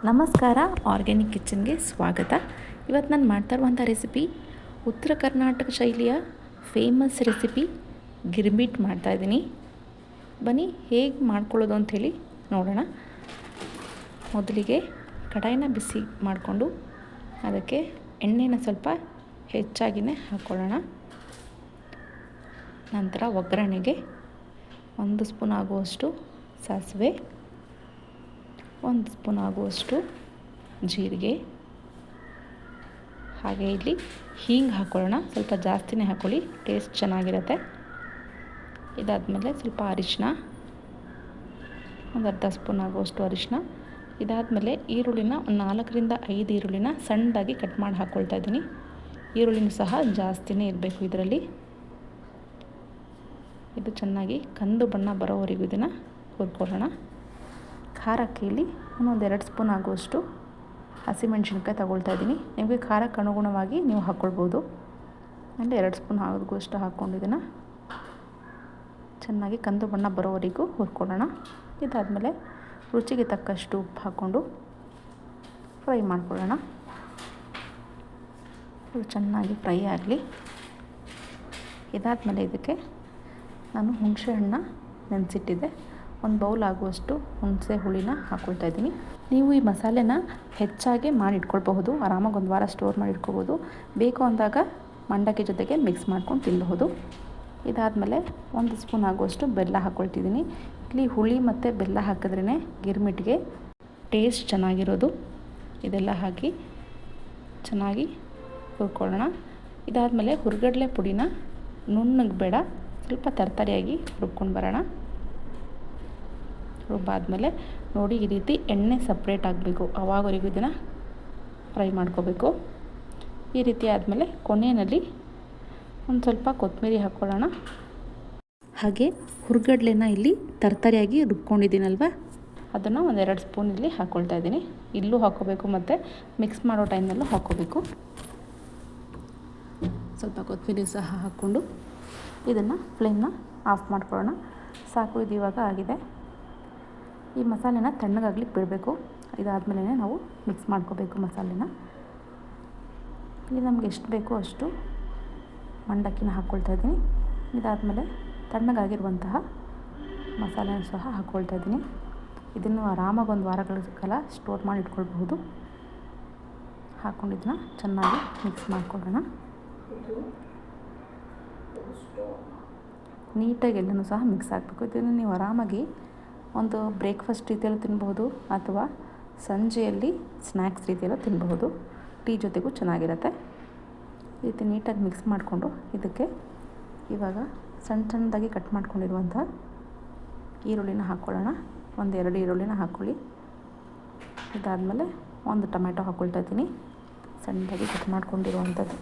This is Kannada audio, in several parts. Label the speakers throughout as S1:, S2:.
S1: ನಮಸ್ಕಾರ, ಆರ್ಗ್ಯಾನಿಕ್ ಕಿಚನ್ಗೆ ಸ್ವಾಗತ. ಇವತ್ತು ನಾನು ಮಾಡ್ತಾ ಇರುವಂಥ ರೆಸಿಪಿ ಉತ್ತರ ಕರ್ನಾಟಕ ಶೈಲಿಯ ಫೇಮಸ್ ರೆಸಿಪಿ ಗಿರ್ಮಿಟ್ ಮಾಡ್ತಾಯಿದ್ದೀನಿ. ಬನ್ನಿ ಹೇಗೆ ಮಾಡ್ಕೊಳ್ಳೋದು ಅಂಥೇಳಿ ನೋಡೋಣ. ಮೊದಲಿಗೆ ಕಡಾಯಿನ ಬಿಸಿ ಮಾಡಿಕೊಂಡು ಅದಕ್ಕೆ ಎಣ್ಣೆನ ಸ್ವಲ್ಪ ಹೆಚ್ಚಾಗಿಯೇ ಹಾಕ್ಕೊಳ್ಳೋಣ. ನಂತರ ಒಗ್ಗರಣೆಗೆ 1 ಸ್ಪೂನ್ ಆಗುವಷ್ಟು ಸಾಸಿವೆ, 1 ಸ್ಪೂನ್ ಆಗುವಷ್ಟು ಜೀರಿಗೆ, ಹಾಗೆ ಇಲ್ಲಿ ಹೀಂಗೆ ಹಾಕ್ಕೊಳ್ಳೋಣ. ಸ್ವಲ್ಪ ಜಾಸ್ತಿನೇ ಹಾಕ್ಕೊಳ್ಳಿ, ಟೇಸ್ಟ್ ಚೆನ್ನಾಗಿರುತ್ತೆ. ಇದಾದಮೇಲೆ ಸ್ವಲ್ಪ ಅರಿಶಿನ, ಒಂದು ಅರ್ಧ ಸ್ಪೂನ್ ಆಗುವಷ್ಟು ಅರಿಶಿನ. ಇದಾದಮೇಲೆ ಈರುಳ್ಳಿನ 4ರಿಂದ 5 ಈರುಳ್ಳಿನ ಸಣ್ಣದಾಗಿ ಕಟ್ ಮಾಡಿ ಹಾಕ್ಕೊಳ್ತಾ ಇದ್ದೀನಿ. ಈರುಳ್ಳಿನೂ ಸಹ ಜಾಸ್ತಿನೇ ಇರಬೇಕು ಇದರಲ್ಲಿ. ಇದು ಚೆನ್ನಾಗಿ ಕಂದು ಬಣ್ಣ ಬರೋವರೆಗೂ ಇದನ್ನು ಹುರ್ಕೊಳ್ಳೋಣ. ಖಾರಕ್ಕೆ ಇಲ್ಲಿ 2 ಸ್ಪೂನ್ ಆಗುವಷ್ಟು ಹಸಿಮೆಣಸಿನ್ಕಾಯಿ ತಗೊಳ್ತಾ ಇದ್ದೀನಿ. ನಿಮಗೆ ಖಾರಕ್ಕೆ ಅನುಗುಣವಾಗಿ ನೀವು ಹಾಕ್ಕೊಳ್ಬೋದು. ಅಂದರೆ 2 ಸ್ಪೂನ್ ಆಗುವಷ್ಟು ಹಾಕ್ಕೊಂಡು ಇದನ್ನು ಚೆನ್ನಾಗಿ ಕಂದು ಬಣ್ಣ ಬರೋವರೆಗೂ ಹುರ್ಕೊಳ್ಳೋಣ. ಇದಾದಮೇಲೆ ರುಚಿಗೆ ತಕ್ಕಷ್ಟು ಉಪ್ಪು ಹಾಕ್ಕೊಂಡು ಫ್ರೈ ಮಾಡ್ಕೊಳ್ಳೋಣ. ಇದು ಚೆನ್ನಾಗಿ ಫ್ರೈ ಆಗಲಿ. ಇದಾದಮೇಲೆ ಇದಕ್ಕೆ ನಾನು ಹುಣಸೆ ಹಣ್ಣು ನೆನೆಸಿಟ್ಟಿದ್ದೆ, 1 ಬೌಲ್ ಆಗುವಷ್ಟು ಹುಣಸೆ ಹುಳಿನ ಹಾಕ್ಕೊಳ್ತಾ ಇದ್ದೀನಿ. ನೀವು ಈ ಮಸಾಲೆನ ಹೆಚ್ಚಾಗಿ ಮಾಡಿ ಇಟ್ಕೊಳ್ಬಹುದು. ಆರಾಮಾಗಿ 1 ವಾರ ಸ್ಟೋರ್ ಮಾಡಿ ಇಟ್ಕೊಬೋದು. ಬೇಕು ಅಂದಾಗ ಮಂಡಕ್ಕಿ ಜೊತೆಗೆ ಮಿಕ್ಸ್ ಮಾಡ್ಕೊಂಡು ತಿನ್ನಬಹುದು. ಇದಾದಮೇಲೆ 1 ಸ್ಪೂನ್ ಆಗುವಷ್ಟು ಬೆಲ್ಲ ಹಾಕ್ಕೊಳ್ತಿದ್ದೀನಿ. ಇಲ್ಲಿ ಹುಳಿ ಮತ್ತು ಬೆಲ್ಲ ಹಾಕಿದ್ರೇ ಗಿರ್ಮಿಟ್ಗೆ ಟೇಸ್ಟ್ ಚೆನ್ನಾಗಿರೋದು. ಇದೆಲ್ಲ ಹಾಕಿ ಚೆನ್ನಾಗಿ ಹುರ್ಕೊಳ್ಳೋಣ. ಇದಾದಮೇಲೆ ಹುರ್ಗಡ್ಲೆ ಪುಡಿನ ನುಣ್ಣಗೆ ಬೇಡ, ಸ್ವಲ್ಪ ತರ್ತರಿಯಾಗಿ ರುಬ್ಕೊಂಡು ಬರೋಣ. ರುಬ್ಬಾದಮೇಲೆ ನೋಡಿ, ಈ ರೀತಿ ಎಣ್ಣೆ ಸಪ್ರೇಟ್ ಆಗಬೇಕು, ಅವಾಗವರೆಗೂ ಇದನ್ನು ಫ್ರೈ ಮಾಡ್ಕೋಬೇಕು. ಈ ರೀತಿ ಆದಮೇಲೆ ಕೊನೆಯಲ್ಲಿ ಒಂದು ಸ್ವಲ್ಪ ಕೊತ್ತಂಬರಿ ಹಾಕ್ಕೊಳ್ಳೋಣ. ಹಾಗೆ ಹುರ್ಗಡ್ಲೆನ ಇಲ್ಲಿ ತರ್ತರಿಯಾಗಿ ರುಬ್ಕೊಂಡಿದ್ದೀನಲ್ವ, ಅದನ್ನು 2 ಸ್ಪೂನ್ ಇಲ್ಲಿ ಹಾಕ್ಕೊಳ್ತಾ ಇದ್ದೀನಿ. ಇಲ್ಲೂ ಹಾಕ್ಕೋಬೇಕು ಮತ್ತು ಮಿಕ್ಸ್ ಮಾಡೋ ಟೈಮ್ನಲ್ಲೂ ಹಾಕ್ಕೋಬೇಕು. ಸ್ವಲ್ಪ ಕೊತ್ತಂಬರಿ ಸಹ ಹಾಕ್ಕೊಂಡು ಇದನ್ನು ಫ್ಲೇಮ್ನ ಆಫ್ ಮಾಡ್ಕೊಳ್ಳೋಣ. ಸಾಕು, ಇದು ಇವಾಗ ಆಗಿದೆ. ಈ ಮಸಾಲೆನ ತಣ್ಣಗಾಗ್ಲಿಕ್ಕೆ ಬಿಡಬೇಕು. ಇದಾದಮೇಲೆ ನಾವು ಮಿಕ್ಸ್ ಮಾಡ್ಕೋಬೇಕು ಮಸಾಲೆನ. ಇಲ್ಲಿ ನಮಗೆ ಎಷ್ಟು ಬೇಕೋ ಅಷ್ಟು ಮಂಡಕ್ಕಿನ ಹಾಕ್ಕೊಳ್ತಾ ಇದ್ದೀನಿ. ಇದಾದಮೇಲೆ ತಣ್ಣಗಾಗಿರುವಂತಹ ಮಸಾಲೆನ ಸಹ ಹಾಕ್ಕೊಳ್ತಾ ಇದ್ದೀನಿ. ಇದನ್ನು ಆರಾಮಾಗಿ 1 ವಾರಗಳ ಕಾಲ ಸ್ಟೋರ್ ಮಾಡಿ ಇಟ್ಕೊಳ್ಬಹುದು. ಹಾಕ್ಕೊಂಡು ಇದನ್ನ ಚೆನ್ನಾಗಿ ಮಿಕ್ಸ್ ಮಾಡ್ಕೊಳ್ಳೋಣ. ನೀಟಾಗಿ ಎಲ್ಲನೂ ಸಹ ಮಿಕ್ಸ್ ಆಗಬೇಕು. ಇದನ್ನು ನೀವು ಆರಾಮಾಗಿ ಒಂದು ಬ್ರೇಕ್ಫಾಸ್ಟ್ ರೀತಿಯಲ್ಲೂ ತಿನ್ಬಹುದು ಅಥವಾ ಸಂಜೆಯಲ್ಲಿ ಸ್ನ್ಯಾಕ್ಸ್ ರೀತಿಯಲ್ಲೂ ತಿನ್ನಬಹುದು. ಟೀ ಜೊತೆಗೂ ಚೆನ್ನಾಗಿರುತ್ತೆ. ಈ ರೀತಿ ನೀಟಾಗಿ ಮಿಕ್ಸ್ ಮಾಡಿಕೊಂಡು ಇದಕ್ಕೆ ಇವಾಗ ಸಣ್ಣದಾಗಿ ಕಟ್ ಮಾಡ್ಕೊಂಡಿರುವಂಥ ಈರುಳ್ಳಿನ ಹಾಕ್ಕೊಳ್ಳೋಣ. 1-2 ಈರುಳ್ಳಿನ ಹಾಕ್ಕೊಳ್ಳಿ. ಇದಾದಮೇಲೆ 1 ಟೊಮೆಟೊ ಹಾಕ್ಕೊಳ್ತಾ ಇದ್ದೀನಿ, ಸಣ್ಣದಾಗಿ ಕಟ್ ಮಾಡ್ಕೊಂಡಿರುವಂಥದ್ದು.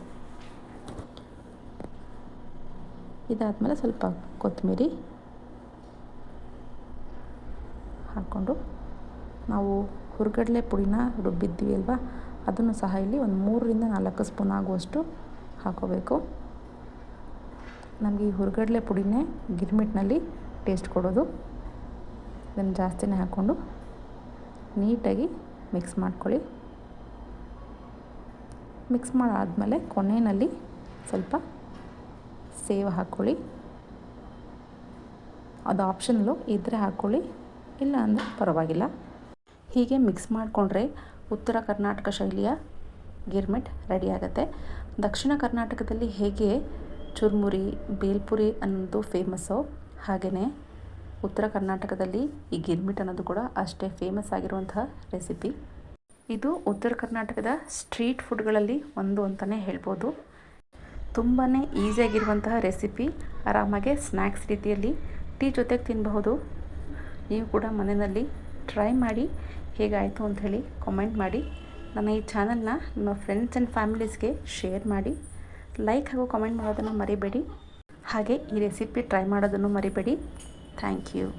S1: ಇದಾದಮೇಲೆ ಸ್ವಲ್ಪ ಕೊತ್ತಂಬರಿ ಹಾಕ್ಕೊಂಡು ನಾವು ಹುರ್ಗಡ್ಲೆ ಪುಡಿನ ರುಬ್ಬಿದ್ವಿ ಅಲ್ವಾ, ಅದನ್ನು ಸಹ ಇಲ್ಲಿ 3ರಿಂದ 4 ಸ್ಪೂನ್ ಆಗುವಷ್ಟು ಹಾಕ್ಕೋಬೇಕು. ನಮಗೆ ಈ ಹುರ್ಗಡ್ಲೆ ಪುಡಿನೇ ಗಿರ್ಮಿಟ್ನಲ್ಲಿ ಟೇಸ್ಟ್ ಕೊಡೋದು. ಇದನ್ನು ಜಾಸ್ತಿನೇ ಹಾಕ್ಕೊಂಡು ನೀಟಾಗಿ ಮಿಕ್ಸ್ ಮಾಡ್ಕೊಳ್ಳಿ. ಮಿಕ್ಸ್ ಮಾಡಾದಮೇಲೆ ಕೊನೆಯಲ್ಲಿ ಸ್ವಲ್ಪ ಸೇವ್ ಹಾಕ್ಕೊಳ್ಳಿ. ಅದು ಆಪ್ಷನಲ್ಲು, ಇದ್ದರೆ ಹಾಕ್ಕೊಳ್ಳಿ, ಇಲ್ಲ ಅಂದರೆ ಪರವಾಗಿಲ್ಲ. ಹೀಗೆ ಮಿಕ್ಸ್ ಮಾಡಿಕೊಂಡ್ರೆ ಉತ್ತರ ಕರ್ನಾಟಕ ಶೈಲಿಯ ಗಿರ್ಮಿಟ್ ರೆಡಿ ಆಗುತ್ತೆ. ದಕ್ಷಿಣ ಕರ್ನಾಟಕದಲ್ಲಿ ಹೇಗೆ ಚುರ್ಮುರಿ, ಬೇಲ್ಪುರಿ ಅನ್ನೋದು ಫೇಮಸ್ಸು, ಹಾಗೆಯೇ ಉತ್ತರ ಕರ್ನಾಟಕದಲ್ಲಿ ಈ ಗಿರ್ಮಿಟ್ ಅನ್ನೋದು ಕೂಡ ಅಷ್ಟೇ ಫೇಮಸ್ ಆಗಿರುವಂತಹ ರೆಸಿಪಿ. ಇದು ಉತ್ತರ ಕರ್ನಾಟಕದ ಸ್ಟ್ರೀಟ್ ಫುಡ್ಗಳಲ್ಲಿ ಒಂದು ಅಂತಲೇ ಹೇಳ್ಬೋದು. ತುಂಬಾ ಈಸಿಯಾಗಿರುವಂತಹ ರೆಸಿಪಿ. ಆರಾಮಾಗೆ ಸ್ನ್ಯಾಕ್ಸ್ ರೀತಿಯಲ್ಲಿ ಟೀ ಜೊತೆಗೆ ತಿನ್ನಬಹುದು. ನೀವು ಕೂಡ ಮನೆಯಲ್ಲಿ ಟ್ರೈ ಮಾಡಿ ಹೇಗಾಯಿತು ಅಂಥೇಳಿ ಕಾಮೆಂಟ್ ಮಾಡಿ. ನನ್ನ ಈ ಚಾನಲ್ನ ನಿಮ್ಮ ಫ್ರೆಂಡ್ಸ್ ಆ್ಯಂಡ್ ಫ್ಯಾಮಿಲೀಸ್ಗೆ ಶೇರ್ ಮಾಡಿ. ಲೈಕ್ ಹಾಗೂ ಕಾಮೆಂಟ್ ಮಾಡೋದನ್ನು ಮರಿಬೇಡಿ. ಹಾಗೆ ಈ ರೆಸಿಪಿ ಟ್ರೈ ಮಾಡೋದನ್ನು ಮರಿಬೇಡಿ. Thank you.